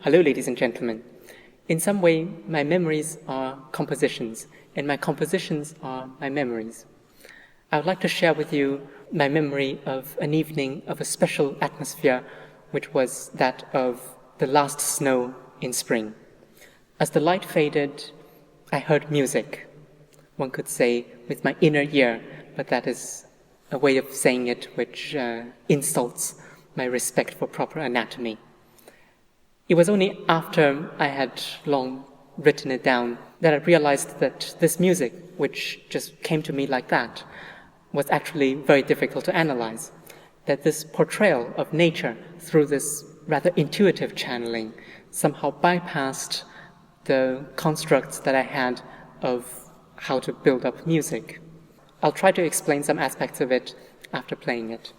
Hello, ladies and gentlemen. In some way, my memories are compositions, and my compositions are my memories. I would like to share with you my memory of an evening of a special atmosphere, which was that of the last snow in spring. As the light faded, I heard music. One could say with my inner ear, but that is a way of saying it which insults my respect for proper anatomy. It was only after I had long written it down that I realized that this music, which just came to me like that, was actually very difficult to analyze. That this portrayal of nature through this rather intuitive channeling somehow bypassed the constructs that I had of how to build up music. I'll try to explain some aspects of it after playing it.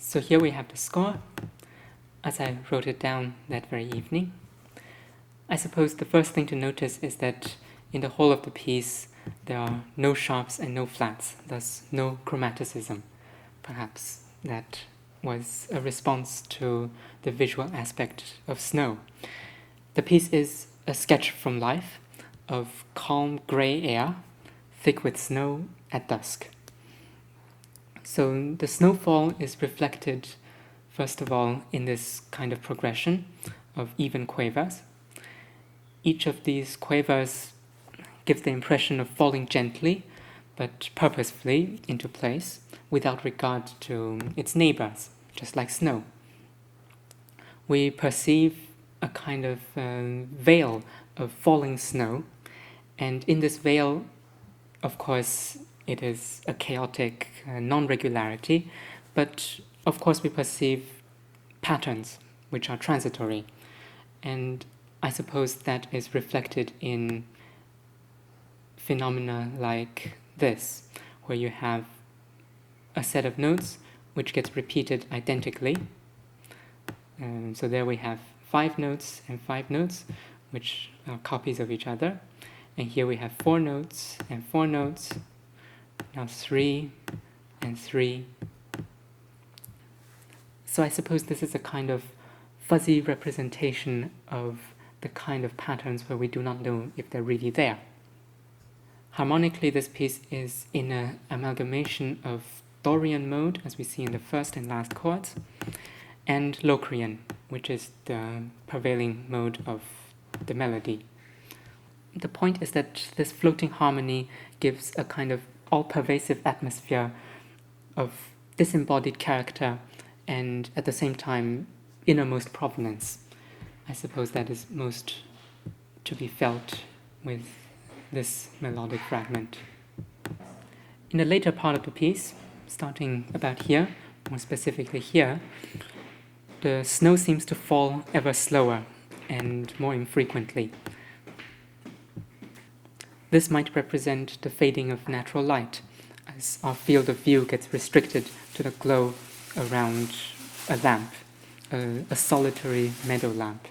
So here we have the score, as I wrote it down that very evening. I suppose the first thing to notice is that in the whole of the piece there are no sharps and no flats, thus no chromaticism. Perhaps that was a response to the visual aspect of snow. The piece is a sketch from life of calm grey air, thick with snow at dusk. So the snowfall is reflected, first of all, in this kind of progression of even quavers. Each of these quavers gives the impression of falling gently, but purposefully into place, without regard to its neighbors, just like snow. We perceive a kind of veil of falling snow, and in this veil, of course, it is a chaotic non-regularity, but of course we perceive patterns which are transitory. And I suppose that is reflected in phenomena like this, where you have a set of notes which gets repeated identically. So there we have 5 notes and 5 notes, which are copies of each other. And here we have 4 notes and 4 notes. Now 3 and 3. So I suppose this is a kind of fuzzy representation of the kind of patterns where we do not know if they're really there. Harmonically, this piece is in an amalgamation of Dorian mode, as we see in the first and last chords, and Locrian, which is the prevailing mode of the melody. The point is that this floating harmony gives a kind of all-pervasive atmosphere of disembodied character and at the same time innermost provenance. I suppose that is most to be felt with this melodic fragment. In the later part of the piece, starting about here, more specifically here, the snow seems to fall ever slower and more infrequently. This might represent the fading of natural light, as our field of view gets restricted to the glow around a lamp, a solitary meadow lamp.